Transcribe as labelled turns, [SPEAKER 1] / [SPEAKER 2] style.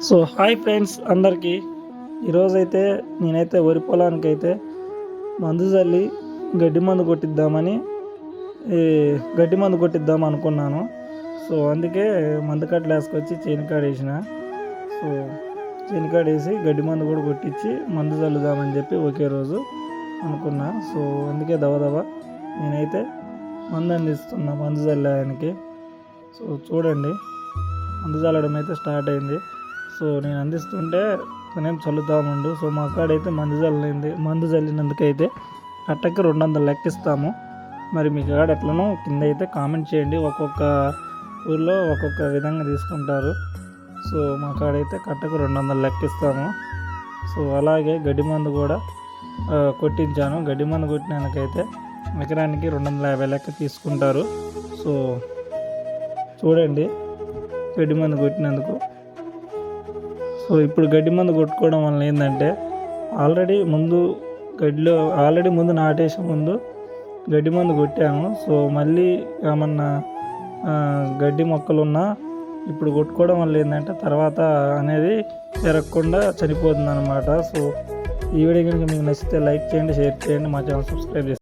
[SPEAKER 1] So hi friends అందరికీ ఈరోజైతే నేనైతే వరి పొలానికి అయితే మందు చల్లి గడ్డి మందు కొట్టిద్దామని అనుకున్నాను. సో అందుకే మందు కట్టలు వేసుకొచ్చి చేనుకాడ వేసిన. సో చేనుకాడ వేసి గడ్డి మందు కూడా కొట్టించి మందు చల్లుదామని చెప్పి ఒకే రోజు అనుకున్నా. సో అందుకే దవదవ నేనైతే మందు అందిస్తున్నా మందు చల్లడానికి. సో చూడండి, మందు చల్లడం అయితే స్టార్ట్ అయింది. సో నేను అందిస్తుంటే తనేం చల్లుతామండు. సో మా కాడైతే మందు చల్లినందుకైతే అట్టకి 200 లెక్కిస్తాము. మరి మీ కాడ ఎట్లనో కింద అయితే కామెంట్ చేయండి. ఒక్కొక్క ఊర్లో ఒక్కొక్క విధంగా తీసుకుంటారు. సో మా కాడైతే కట్టకు 200 లెక్కిస్తాము. సో అలాగే గడ్డి మందు కూడా కొట్టించాను. గడ్డి మందు కొట్టినందుకైతే ఎకరానికి 250 లెక్క తీసుకుంటారు. సో చూడండి, గడ్డి మందు కొట్టినందుకు. సో ఇప్పుడు గడ్డి మందు కొట్టుకోవడం వల్ల ఏంటంటే ఆల్రెడీ ముందు నాటేసే ముందు గడ్డి మందు కొట్టాను. సో మళ్ళీ ఏమన్నా గడ్డి మొక్కలు ఉన్నా ఇప్పుడు కొట్టుకోవడం వల్ల ఏంటంటే తర్వాత అనేది పెరగకుండా చనిపోతుంది అన్నమాట. సో ఈ వీడియో కనుక మీకు నచ్చితే లైక్ చేయండి, షేర్ చేయండి, మా ఛానల్ సబ్స్క్రైబ్ చేయండి.